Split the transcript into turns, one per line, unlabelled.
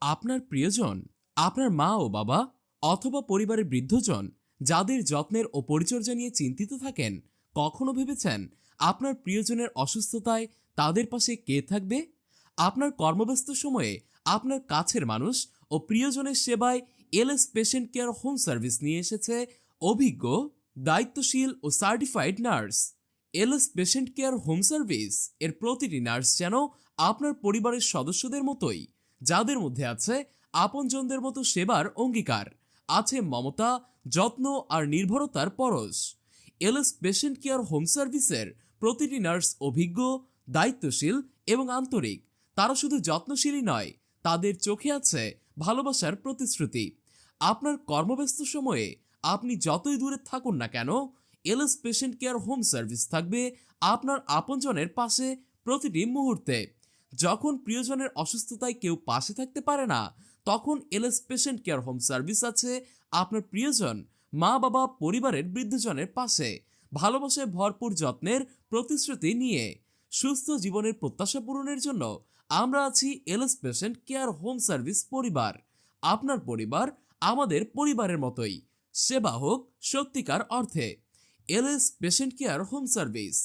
আপনার প্রিয়জন, আপনার মা ও বাবা অথবা পরিবারের বৃদ্ধজন যাদের যত্নের ও পরিচর্যা নিয়ে চিন্তিত থাকেন, কখনো ভেবেছেন আপনার প্রিয়জনের অসুস্থতায় তাদের পাশে কে থাকবে? আপনার কর্মব্যস্ত সময়ে আপনার কাছের মানুষ ও প্রিয়জনের সেবায় LS patient care home service নিয়ে এসেছে অভিজ্ঞ, দায়িত্বশীল ও certified nurse. LS patient care home service এর প্রতিটি নার্স যেন আপনার পরিবারের সদস্যদের মতোই, যাদের মধ্যে আছে আপনজনদের মতো সেবার অঙ্গীকার, আছে মমতা, যত্ন আর নির্ভরতার পরশ। এলএস পেশেন্ট কেয়ার হোম সার্ভিসের প্রতিটি নার্স অভিজ্ঞ, দায়িত্বশীল এবং আন্তরিক। তারা শুধু যত্নশীলই নয়, তাদের চোখে আছে ভালোবাসার প্রতিশ্রুতি। আপনার কর্মব্যস্ত সময়ে আপনি যতই দূরে থাকুন না কেন, LS patient care home service থাকবে আপনার আপনজনের পাশে প্রতিটি মুহূর্তে। যখন প্রিয়জনের অসুস্থতায় কেউ পাশে থাকতে পারে না, তখন LS patient care home service আছে আপনার প্রিয়জন, মা বাবা, পরিবারের বৃদ্ধজনের পাশে, ভালোবাসায় ভরপুর যত্নের প্রতিশ্রুতি নিয়ে। সুস্থ জীবনের প্রত্যাশা পূরণের জন্য আমরা আছি LS patient care home service পরিবার। আপনার পরিবার আমাদের পরিবারের মতোই। সেবা হোক সত্যিকার অর্থে। LS patient care home service.